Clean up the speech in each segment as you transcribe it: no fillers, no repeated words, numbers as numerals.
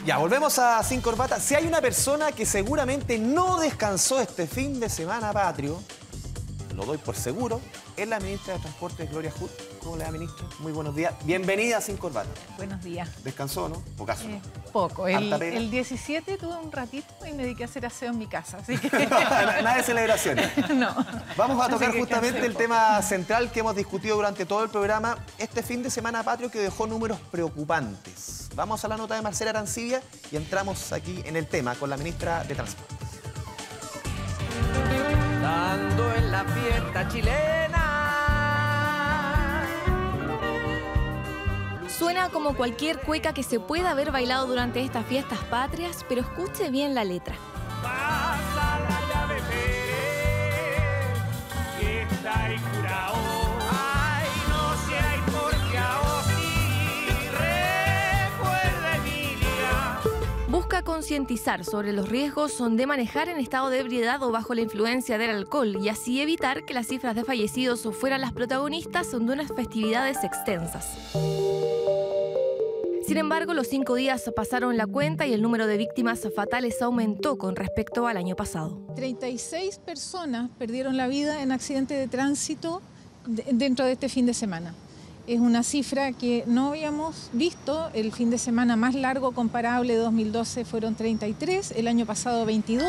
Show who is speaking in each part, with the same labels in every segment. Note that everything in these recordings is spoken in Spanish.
Speaker 1: Ya, volvemos a Sin Corbata. Si hay una persona que seguramente no descansó este fin de semana patrio, lo doy por seguro, es la ministra de Transportes, Gloria Hood. ¿Cómo le va, ministra? Muy buenos días. Bienvenida a Sin Corbata.
Speaker 2: Buenos días.
Speaker 1: ¿Descansó, no? ¿Pocaso?
Speaker 2: Poco. El 17 tuve un ratito y me dediqué a hacer aseo en mi casa, así que...
Speaker 1: Nada de celebraciones.
Speaker 2: No.
Speaker 1: Vamos a tocar justamente el tema central que hemos discutido durante todo el programa, este fin de semana patrio que dejó números preocupantes. Vamos a la nota de Marcela Arancibia y entramos aquí en el tema con la ministra de Transportes.
Speaker 3: Dando en la fiesta chilena.
Speaker 4: Suena como cualquier cueca que se pueda haber bailado durante estas fiestas patrias, pero escuche bien la letra.
Speaker 3: Pasa la llave Pérez, fiesta y curao. Ay, no sé, hay porque a sí, recuerda Emilia.
Speaker 4: Busca concientizar sobre los riesgos de manejar en estado de ebriedad o bajo la influencia del alcohol y así evitar que las cifras de fallecidos fueran las protagonistas de unas festividades extensas. Sin embargo, los 5 días pasaron la cuenta y el número de víctimas fatales aumentó con respecto al año pasado.
Speaker 2: 36 personas perdieron la vida en accidentes de tránsito dentro de este fin de semana. Es una cifra que no habíamos visto. El fin de semana más largo comparable de 2012 fueron 33, el año pasado 22.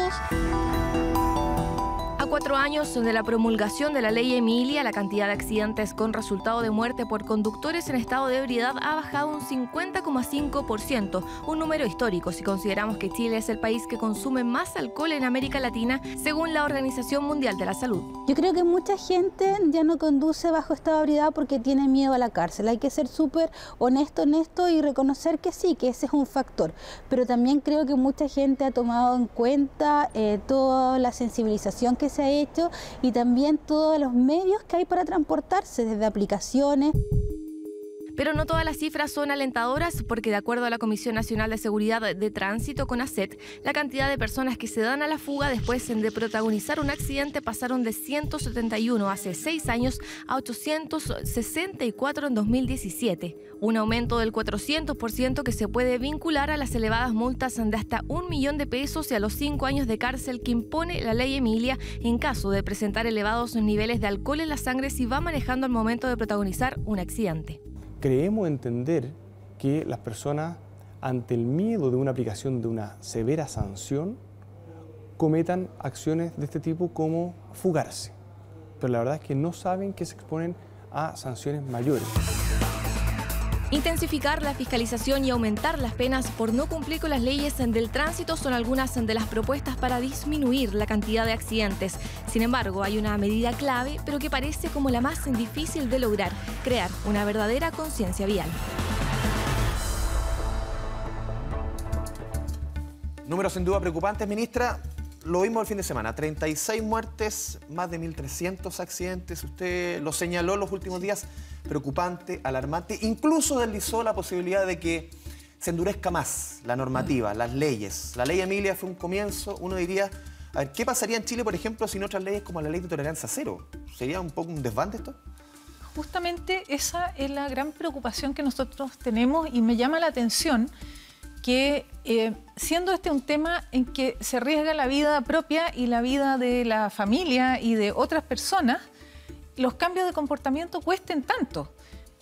Speaker 4: A 4 años de la promulgación de la ley Emilia, la cantidad de accidentes con resultado de muerte por conductores en estado de ebriedad ha bajado un 50,5%, un número histórico si consideramos que Chile es el país que consume más alcohol en América Latina, según la Organización Mundial de la Salud.
Speaker 5: Yo creo que mucha gente ya no conduce bajo estado de ebriedad porque tiene miedo a la cárcel. Hay que ser súper honesto en esto y reconocer que sí, que ese es un factor. Pero también creo que mucha gente ha tomado en cuenta toda la sensibilización que se ha hecho y también todos los medios que hay para transportarse, desde aplicaciones.
Speaker 4: Pero no todas las cifras son alentadoras porque de acuerdo a la Comisión Nacional de Seguridad de Tránsito, CONACET, la cantidad de personas que se dan a la fuga después de protagonizar un accidente pasaron de 171 hace 6 años a 864 en 2017, un aumento del 400% que se puede vincular a las elevadas multas de hasta 1 millón de pesos y a los 5 años de cárcel que impone la ley Emilia en caso de presentar elevados niveles de alcohol en la sangre si va manejando al momento de protagonizar un accidente.
Speaker 6: Creemos entender que las personas, ante el miedo de una aplicación de una severa sanción, cometan acciones de este tipo como fugarse. Pero la verdad es que no saben que se exponen a sanciones mayores.
Speaker 4: Intensificar la fiscalización y aumentar las penas por no cumplir con las leyes del tránsito son algunas de las propuestas para disminuir la cantidad de accidentes. Sin embargo, hay una medida clave, pero que parece como la más difícil de lograr: crear una verdadera conciencia vial.
Speaker 1: Números sin duda preocupantes, ministra. Lo vimos el fin de semana, 36 muertes, más de 1.300 accidentes. Usted lo señaló en los últimos días, preocupante, alarmante. Incluso deslizó la posibilidad de que se endurezca más la normativa, las leyes. La ley Emilia fue un comienzo. Uno diría, a ver, ¿qué pasaría en Chile, por ejemplo, sin otras leyes como la ley de tolerancia cero? ¿Sería un poco un desván de esto?
Speaker 2: Justamente esa es la gran preocupación que nosotros tenemos y me llama la atención que siendo este un tema en que se arriesga la vida propia y la vida de la familia y de otras personas, los cambios de comportamiento cuesten tanto.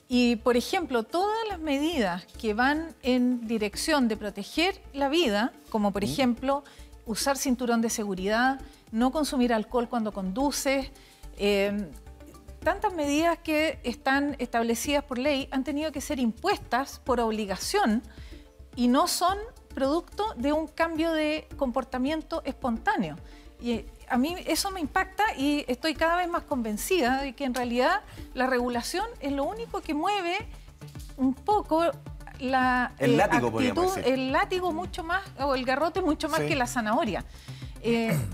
Speaker 2: Y, por ejemplo, todas las medidas que van en dirección de proteger la vida, como por ejemplo usar cinturón de seguridad, no consumir alcohol cuando conduces, tantas medidas que están establecidas por ley han tenido que ser impuestas por obligación y no son producto de un cambio de comportamiento espontáneo. Y a mí eso me impacta y estoy cada vez más convencida de que en realidad la regulación es lo único que mueve un poco la actitud, el látigo mucho más, o el garrote mucho más que la zanahoria.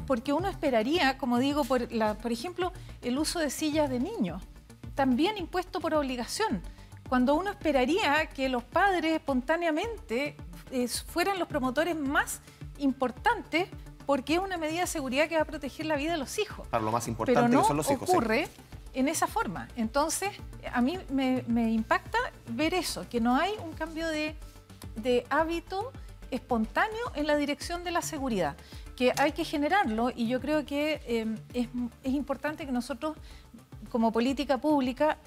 Speaker 2: Porque uno esperaría, como digo, por ejemplo, el uso de sillas de niños, también impuesto por obligación. Cuando uno esperaría que los padres espontáneamente fueran los promotores más importantes, porque es una medida de seguridad que va a proteger la vida de los hijos.
Speaker 1: Para lo más importante que son los hijos.
Speaker 2: Pero no ocurre en esa forma. Entonces, a mí me impacta ver eso, que no hay un cambio de hábito espontáneo en la dirección de la seguridad, que hay que generarlo, y yo creo que es importante que nosotros, como política pública,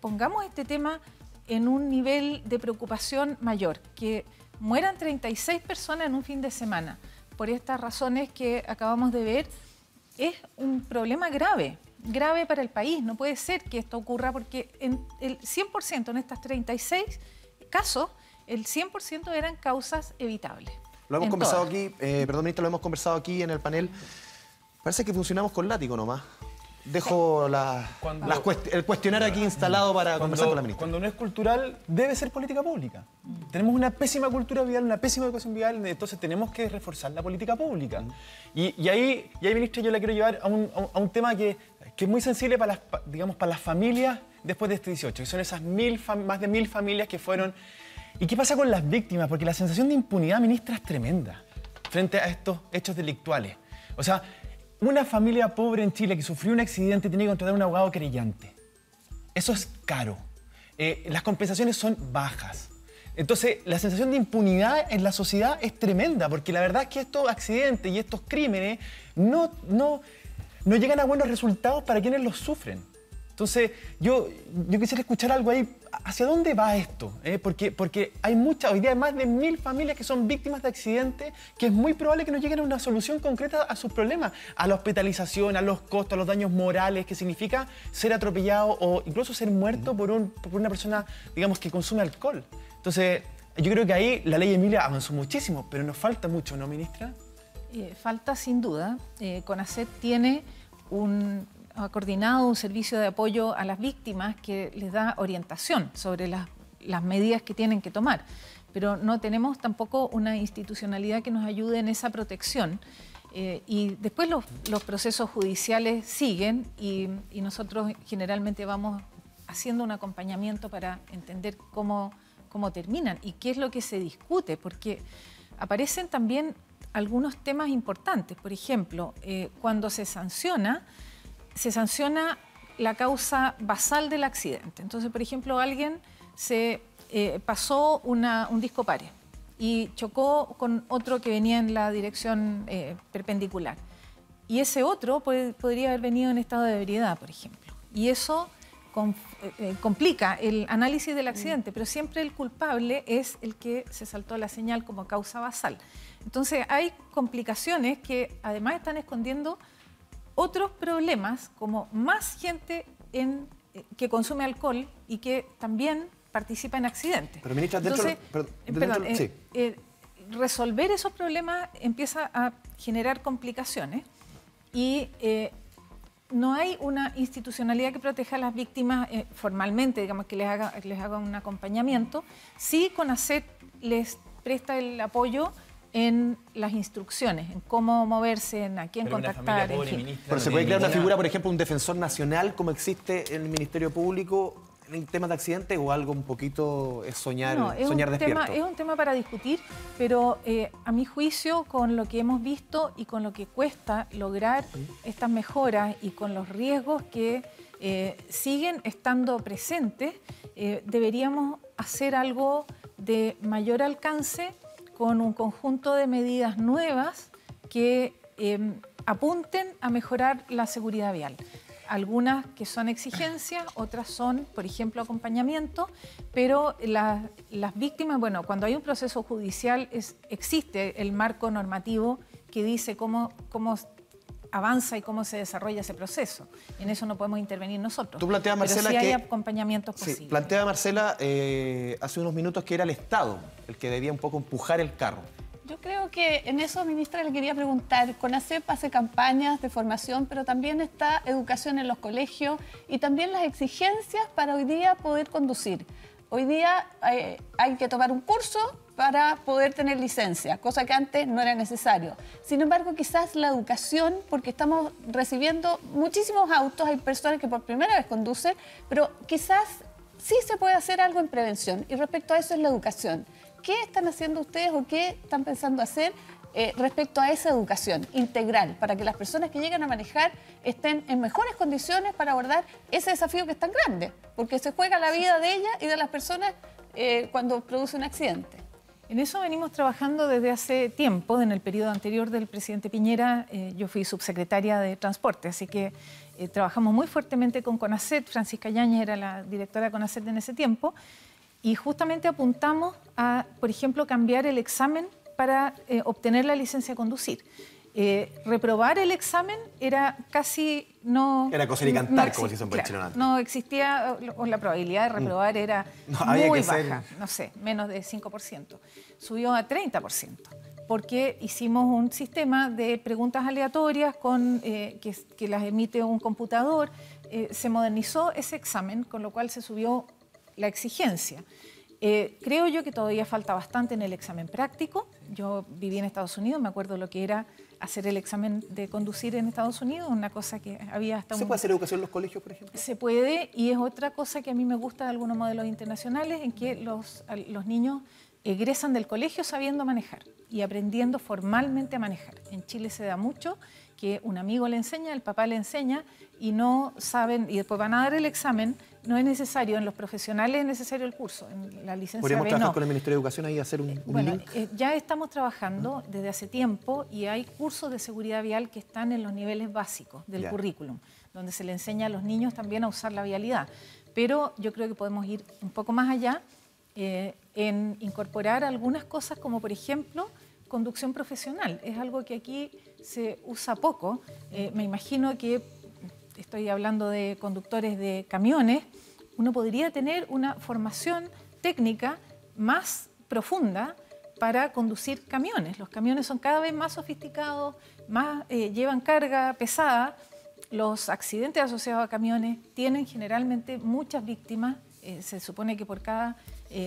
Speaker 2: pongamos este tema en un nivel de preocupación mayor. Que mueran 36 personas en un fin de semana por estas razones que acabamos de ver es un problema grave para el país. No puede ser que esto ocurra, porque en el 100%, en estas 36 casos, el 100% eran causas evitables.
Speaker 1: Lo hemos conversado aquí, perdón, ministra, lo hemos conversado aquí en el panel. Parece que funcionamos con látigo nomás. Dejo el cuestionario aquí instalado para conversar con la ministra.
Speaker 7: Cuando no es cultural, debe ser política pública. Tenemos una pésima cultura vial, una pésima educación vial, entonces tenemos que reforzar la política pública. Y ahí, ministra, yo la quiero llevar a un tema que es muy sensible para las familias después de este 18, que son esas más de 1000 familias que fueron... ¿Y qué pasa con las víctimas? Porque la sensación de impunidad, ministra, es tremenda frente a estos hechos delictuales. O sea, una familia pobre en Chile que sufrió un accidente tiene que contratar un abogado querellante. Eso es caro. Las compensaciones son bajas. Entonces, la sensación de impunidad en la sociedad es tremenda, porque la verdad es que estos accidentes y estos crímenes no llegan a buenos resultados para quienes los sufren. Entonces, yo quisiera escuchar algo ahí. ¿Hacia dónde va esto? Porque hay hoy día hay más de 1000 familias que son víctimas de accidentes, que es muy probable que no lleguen a una solución concreta a sus problemas, a la hospitalización, a los costos, a los daños morales que significa ser atropellado o incluso ser muerto por una persona, digamos, que consume alcohol. Entonces, yo creo que ahí la ley Emilia avanzó muchísimo, pero nos falta mucho, ¿no, ministra?
Speaker 2: Falta sin duda. CONACET ha coordinado un servicio de apoyo a las víctimas que les da orientación sobre las medidas que tienen que tomar. Pero no tenemos tampoco una institucionalidad que nos ayude en esa protección. Y después los procesos judiciales siguen y nosotros generalmente vamos haciendo un acompañamiento para entender cómo terminan y qué es lo que se discute, porque aparecen también algunos temas importantes. Por ejemplo, cuando se sanciona la causa basal del accidente. Entonces, por ejemplo, alguien se pasó un disco pare y chocó con otro que venía en la dirección perpendicular. Y ese otro podría haber venido en estado de ebriedad, por ejemplo. Y eso complica el análisis del accidente, pero siempre el culpable es el que se saltó la señal como causa basal. Entonces, hay complicaciones que además están escondiendo otros problemas, como más gente que consume alcohol y que también participa en accidentes.
Speaker 1: Pero, ministra,
Speaker 2: resolver esos problemas empieza a generar complicaciones y no hay una institucionalidad que proteja a las víctimas formalmente, digamos, que les haga un acompañamiento. Sí, CONACET les presta el apoyo en las instrucciones, en cómo moverse, en a quién contactar, en fin.
Speaker 1: Pero se puede crear una figura, por ejemplo, un defensor nacional como existe en el Ministerio Público en temas de accidentes, o algo un poquito soñar despierto.
Speaker 2: Es un tema para discutir, pero a mi juicio, con lo que hemos visto y con lo que cuesta lograr estas mejoras y con los riesgos que siguen estando presentes, deberíamos hacer algo de mayor alcance con un conjunto de medidas nuevas que apunten a mejorar la seguridad vial. Algunas que son exigencias, otras son, por ejemplo, acompañamiento, pero las víctimas, bueno, cuando hay un proceso judicial existe el marco normativo que dice cómo avanza y cómo se desarrolla ese proceso. En eso no podemos intervenir nosotros.
Speaker 1: Tú planteabas, Marcela,
Speaker 2: pero sí hay acompañamientos posibles.
Speaker 1: Planteaba Marcela hace unos minutos que era el Estado el que debía un poco empujar el carro.
Speaker 8: Yo creo que en eso, ministra, le quería preguntar. CONACET hace campañas de formación, pero también está educación en los colegios y también las exigencias para hoy día poder conducir. Hoy día hay que tomar un curso para poder tener licencia, cosa que antes no era necesario. Sin embargo, quizás la educación, porque estamos recibiendo muchísimos autos, hay personas que por primera vez conducen, pero quizás sí se puede hacer algo en prevención. Y respecto a eso es la educación. ¿Qué están haciendo ustedes o qué están pensando hacer respecto a esa educación integral para que las personas que llegan a manejar estén en mejores condiciones para abordar ese desafío que es tan grande? Porque se juega la vida de ellas y de las personas cuando produce un accidente.
Speaker 2: En eso venimos trabajando desde hace tiempo. En el periodo anterior del presidente Piñera, yo fui subsecretaria de Transporte, así que trabajamos muy fuertemente con CONACET. Francisca Yáñez era la directora de CONACET en ese tiempo, y justamente apuntamos a, por ejemplo, cambiar el examen para obtener la licencia de conducir. Reprobar el examen era casi no...
Speaker 1: Era coser y cantar, como se hizo en Barcelona.
Speaker 2: No existía, o la probabilidad de reprobar era muy baja, no sé, menos de 5%. Subió a 30%, porque hicimos un sistema de preguntas aleatorias que las emite un computador. Se modernizó ese examen, con lo cual se subió la exigencia. Creo yo que todavía falta bastante en el examen práctico. Yo viví en Estados Unidos, me acuerdo lo que era hacer el examen de conducir en Estados Unidos, una cosa que había hasta...
Speaker 1: ¿Se puede hacer educación en los colegios, por ejemplo?
Speaker 2: Se puede, y es otra cosa que a mí me gusta de algunos modelos internacionales, en que los niños egresan del colegio sabiendo manejar y aprendiendo formalmente a manejar. En Chile se da mucho que un amigo le enseña, el papá le enseña, y no saben, y después van a dar el examen. No es necesario, en los profesionales es necesario el curso, en la licencia
Speaker 1: ¿Podríamos
Speaker 2: B
Speaker 1: trabajar
Speaker 2: no.
Speaker 1: con el Ministerio de Educación ahí y hacer un link?
Speaker 2: Ya estamos trabajando desde hace tiempo, y hay cursos de seguridad vial que están en los niveles básicos del currículum, donde se le enseña a los niños también a usar la vialidad. Pero yo creo que podemos ir un poco más allá en incorporar algunas cosas, como por ejemplo conducción profesional. Es algo que aquí se usa poco. Me imagino que, estoy hablando de conductores de camiones, uno podría tener una formación técnica más profunda para conducir camiones. Los camiones son cada vez más sofisticados, llevan carga pesada. Los accidentes asociados a camiones tienen generalmente muchas víctimas. Se supone que por cada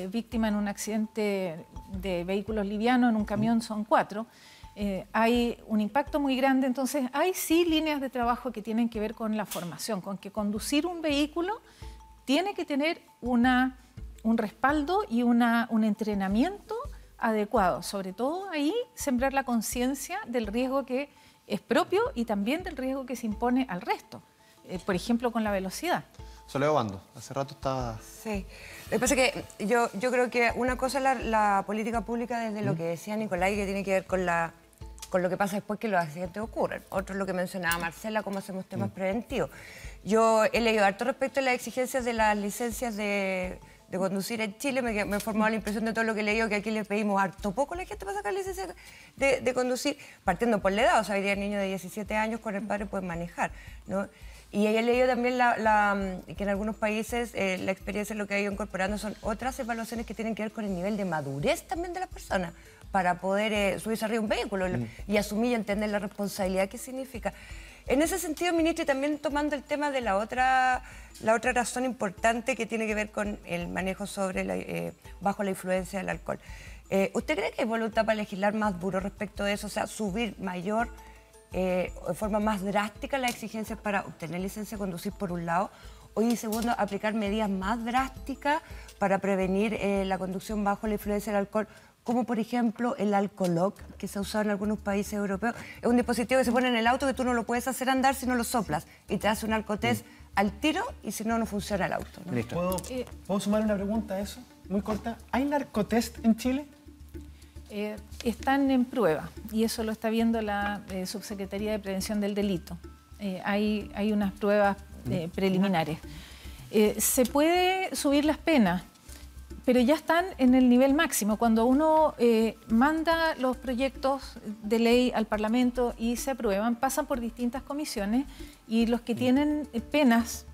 Speaker 2: víctima en un accidente de vehículos livianos en un camión son 4. Hay un impacto muy grande. Entonces hay sí líneas de trabajo que tienen que ver con la formación, con que conducir un vehículo tiene que tener un respaldo y un entrenamiento adecuado. Sobre todo ahí sembrar la conciencia del riesgo que es propio y también del riesgo que se impone al resto, por ejemplo con la velocidad.
Speaker 1: Soledad Obando, hace rato estaba...
Speaker 9: Sí, lo que pasa es que yo creo que una cosa es la política pública desde lo que decía Nicolás, que tiene que ver con lo que pasa después que los accidentes ocurren. Otro es lo que mencionaba Marcela, cómo hacemos temas preventivos. Yo he leído harto respecto a las exigencias de las licencias de conducir en Chile. Me he formado la impresión de todo lo que he leído, que aquí le pedimos harto poco a la gente para sacar licencia de conducir, partiendo por la edad. O sea, hoy día el niño de 17 años con el padre puede manejar, ¿no? Y he leído también que en algunos países la experiencia lo que ha ido incorporando son otras evaluaciones que tienen que ver con el nivel de madurez también de las personas para poder subirse arriba de un vehículo y asumir y entender la responsabilidad que significa. En ese sentido, ministro, y también tomando el tema de la otra razón importante que tiene que ver con el manejo bajo la influencia del alcohol. ¿Usted cree que hay voluntad para legislar más duro respecto de eso? O sea, subir de forma más drástica las exigencias para obtener licencia de conducir por un lado, y segundo, aplicar medidas más drásticas para prevenir la conducción bajo la influencia del alcohol, como por ejemplo el alcoloc, que se ha usado en algunos países europeos. Es un dispositivo que se pone en el auto que tú no lo puedes hacer andar si no lo soplas, y te hace un alcotest al tiro, y si no, no funciona el auto, ¿no?
Speaker 7: ¿Puedo sumar una pregunta a eso? Muy corta. ¿Hay narcotest en Chile?
Speaker 2: Están en prueba, y eso lo está viendo la Subsecretaría de Prevención del Delito. Hay unas pruebas preliminares. Se puede subir las penas, pero ya están en el nivel máximo. Cuando uno manda los proyectos de ley al Parlamento y se aprueban, pasan por distintas comisiones, y los que tienen penas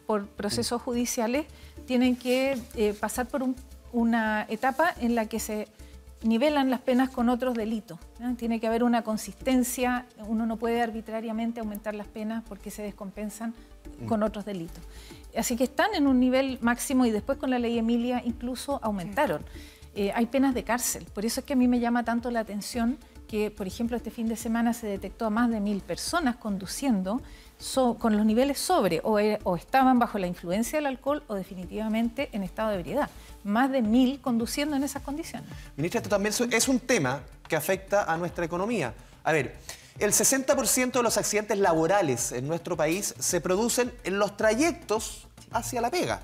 Speaker 2: por procesos judiciales tienen que pasar por una etapa en la que se nivelan las penas con otros delitos, ¿no? Tiene que haber una consistencia. Uno no puede arbitrariamente aumentar las penas porque se descompensan con otros delitos. Así que están en un nivel máximo, y después con la ley Emilia incluso aumentaron. Hay penas de cárcel. Por eso es que a mí me llama tanto la atención que, por ejemplo, este fin de semana se detectó a más de 1000 personas conduciendo con los niveles sobre, o estaban bajo la influencia del alcohol o definitivamente en estado de ebriedad. Más de 1000 conduciendo en esas condiciones.
Speaker 1: Ministra, esto también es un tema que afecta a nuestra economía. A ver, el 60% de los accidentes laborales en nuestro país se producen en los trayectos hacia la pega.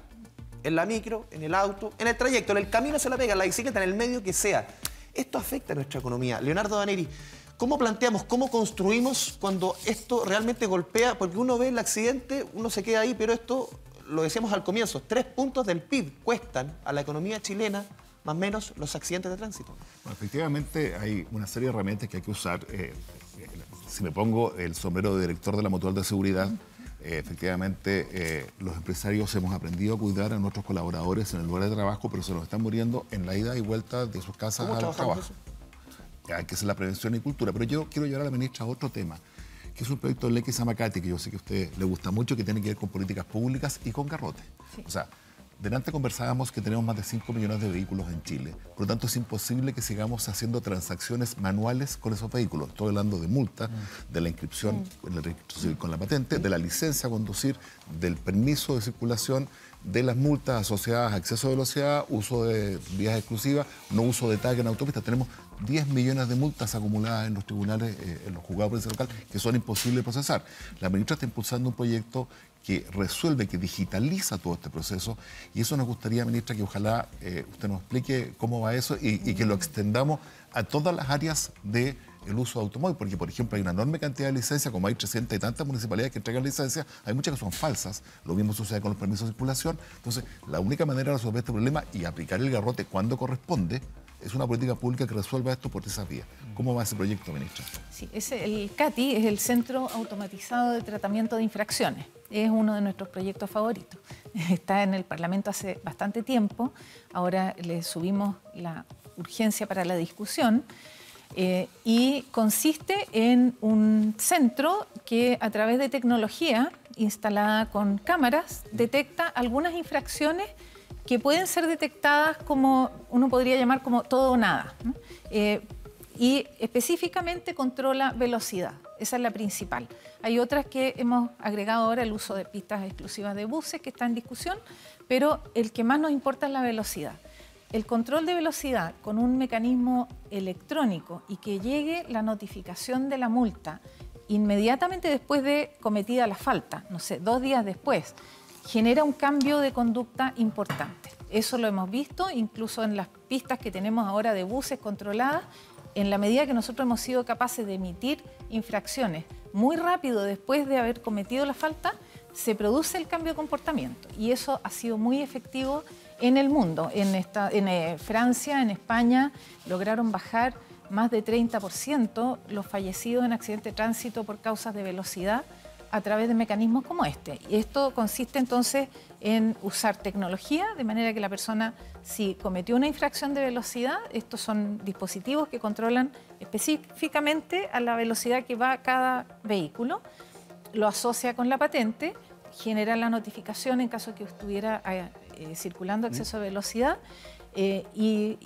Speaker 1: en la micro, en el auto, en el trayecto, en el camino se la pega, en la bicicleta, en el medio que sea. Esto afecta a nuestra economía. Leonardo Daneri, ¿cómo planteamos, cómo construimos cuando esto realmente golpea? Porque uno ve el accidente, uno se queda ahí, pero esto, lo decíamos al comienzo, 3 puntos del PIB cuestan a la economía chilena, más o menos, los accidentes de tránsito.
Speaker 10: Bueno, efectivamente, hay una serie de herramientas que hay que usar. Si me pongo el sombrero de director de la Mutual de Seguridad, efectivamente, los empresarios hemos aprendido a cuidar a nuestros colaboradores en el lugar de trabajo, pero se nos están muriendo en la ida y vuelta de sus casas al trabajo. Hay que hacer la prevención y cultura. Pero yo quiero llevar a la ministra a otro tema, que es un proyecto de ley que se llama CATI, que yo sé que a usted le gusta mucho, que tiene que ver con políticas públicas y con garrote. Sí. O sea, delante conversábamos que tenemos más de 5 millones de vehículos en Chile. Por lo tanto, es imposible que sigamos haciendo transacciones manuales con esos vehículos. Estoy hablando de multa, de la inscripción en el registro civil con la patente, de la licencia a conducir, del permiso de circulación, de las multas asociadas a exceso de velocidad, uso de vías exclusivas, no uso de tag en autopistas. Tenemos 10 millones de multas acumuladas en los tribunales, en los juzgados de policía local, que son imposibles de procesar. La ministra está impulsando un proyecto que resuelve, que digitaliza todo este proceso, y eso nos gustaría, ministra, que ojalá usted nos explique cómo va eso y que lo extendamos a todas las áreas del uso de automóvil, porque, por ejemplo, hay una enorme cantidad de licencias, como hay 300 y tantas municipalidades que entregan licencias, hay muchas que son falsas, lo mismo sucede con los permisos de circulación. Entonces, la única manera de resolver este problema y aplicar el garrote cuando corresponde es una política pública que resuelva esto por esa vía. ¿Cómo va ese proyecto, ministra?
Speaker 2: Sí, el CATI es el Centro Automatizado de Tratamiento de Infracciones. Es uno de nuestros proyectos favoritos. Está en el Parlamento hace bastante tiempo. Ahora le subimos la urgencia para la discusión. Y consiste en un centro que a través de tecnología instalada con cámaras detecta algunas infracciones que pueden ser detectadas como, uno podría llamar como todo o nada, ¿no? Y específicamente controla velocidad, esa es la principal. Hay otras que hemos agregado ahora, el uso de pistas exclusivas de buses, que está en discusión, pero el que más nos importa es la velocidad. El control de velocidad con un mecanismo electrónico y que llegue la notificación de la multa inmediatamente después de cometida la falta, no sé, 2 días después, genera un cambio de conducta importante. Eso lo hemos visto incluso en las pistas que tenemos ahora de buses controladas. En la medida que nosotros hemos sido capaces de emitir infracciones muy rápido después de haber cometido la falta, se produce el cambio de comportamiento. Y eso ha sido muy efectivo en el mundo. En Francia, en España, lograron bajar más de 30% los fallecidos en accidentes de tránsito por causas de velocidad a través de mecanismos como este. Y esto consiste entonces en usar tecnología, de manera que la persona, si cometió una infracción de velocidad, estos son dispositivos que controlan específicamente a la velocidad que va cada vehículo, lo asocia con la patente, genera la notificación en caso de que estuviera circulando a exceso de velocidad, y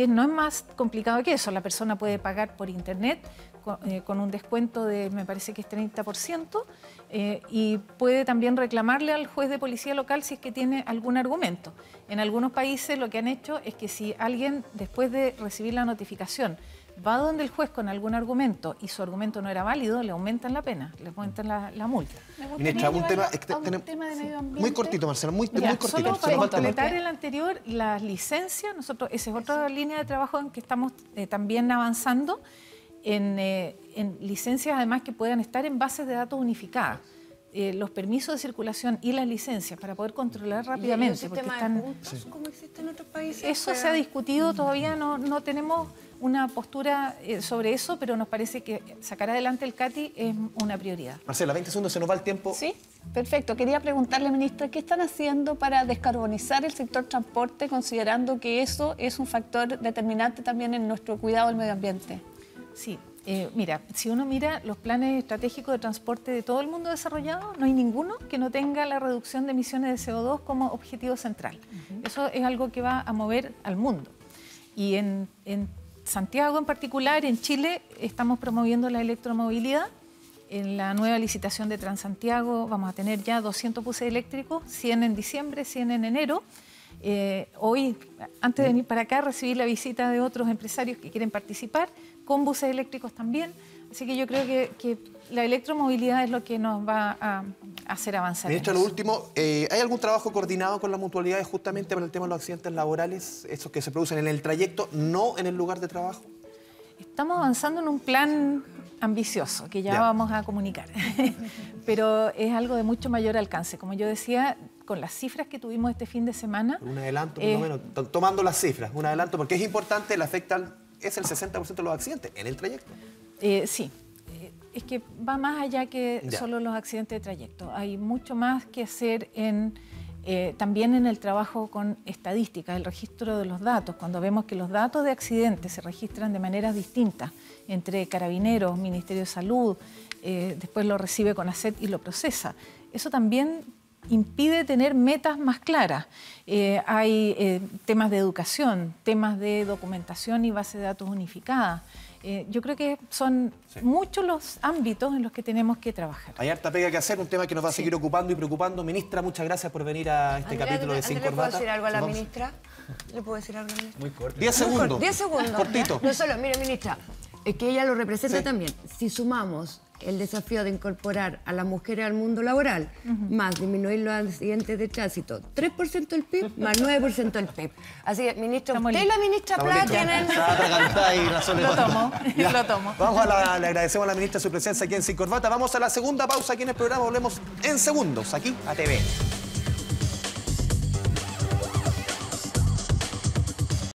Speaker 2: no es más complicado que eso. La persona puede pagar por internet con un descuento de, me parece que es 30%, y puede también reclamarle al juez de policía local si es que tiene algún argumento. En algunos países lo que han hecho es que si alguien, después de recibir la notificación, va donde el juez con algún argumento y su argumento no era válido, le aumentan la pena, le aumentan la multa.
Speaker 1: Ministra, un tema
Speaker 8: de medio ambiente.
Speaker 1: Muy cortito, Marcela, muy cortito.
Speaker 2: Solo para completar el anterior, las licencias, nosotros, esa es otra línea de trabajo en que estamos también avanzando, en licencias además que puedan estar en bases de datos unificadas. Los permisos de circulación y las licencias para poder controlar rápidamente. Porque están,
Speaker 9: como existe en otros países.
Speaker 2: Eso se ha discutido, todavía no tenemos una postura sobre eso, pero nos parece que sacar adelante el CATI es una prioridad.
Speaker 1: Marcela, 20 segundos, se nos va el tiempo.
Speaker 8: Sí, perfecto. Quería preguntarle, ministra, ¿qué están haciendo para descarbonizar el sector transporte, considerando que eso es un factor determinante también en nuestro cuidado del medio ambiente?
Speaker 2: Sí. Mira, si uno mira los planes estratégicos de transporte de todo el mundo desarrollado, no hay ninguno que no tenga la reducción de emisiones de CO2 como objetivo central. Eso es algo que va a mover al mundo. Y en Santiago en particular, en Chile, estamos promoviendo la electromovilidad. En la nueva licitación de Transantiago vamos a tener ya 200 buses eléctricos, 100 en diciembre, 100 en enero. Hoy, antes de venir para acá, recibí la visita de otros empresarios que quieren participar, con buses eléctricos también. Así que yo creo que la electromovilidad es lo que nos va a hacer avanzar.
Speaker 1: Ministra, lo último, ¿hay algún trabajo coordinado con las mutualidades justamente para el tema de los accidentes laborales, esos que se producen en el trayecto, no en el lugar de trabajo?
Speaker 2: Estamos avanzando en un plan ambicioso que ya vamos a comunicar, pero es algo de mucho mayor alcance. Como yo decía, con las cifras que tuvimos este fin de semana...
Speaker 1: Un adelanto, por lo menos, tomando las cifras, un adelanto, porque es importante, le afectan, es el 60% de los accidentes en el trayecto.
Speaker 2: Sí, es que va más allá que solo los accidentes de trayecto. Hay mucho más que hacer también en el trabajo con estadísticas, el registro de los datos. Cuando vemos que los datos de accidentes se registran de maneras distintas entre Carabineros, Ministerio de Salud, después lo recibe CONACET y lo procesa. Eso también impide tener metas más claras. Hay temas de educación, temas de documentación y base de datos unificada. Yo creo que son muchos los ámbitos en los que tenemos que trabajar.
Speaker 1: Hay harta pega que hacer, un tema que nos va a seguir ocupando y preocupando. Ministra, muchas gracias por venir a este capítulo de Sin Corbata.
Speaker 9: ¿Le puedo decir algo a la ministra? ¿Le puedo decir algo a la ministra?
Speaker 7: Muy corto.
Speaker 1: 10 segundos.
Speaker 9: 10 segundos.
Speaker 1: Cortito.
Speaker 9: No solo, mire, ministra, es que ella lo representa también. Si sumamos el desafío de incorporar a las mujeres al mundo laboral, más disminuir los accidentes de tránsito, 3% del PIB, más 9% del PIB. Así que, ministro, usted y la ministra Pla tienen...
Speaker 2: Lo tomo.
Speaker 1: Vamos le agradecemos a la ministra su presencia aquí en Sin Corbata. Vamos a la segunda pausa aquí en el programa. Volvemos en segundos, aquí a TVN.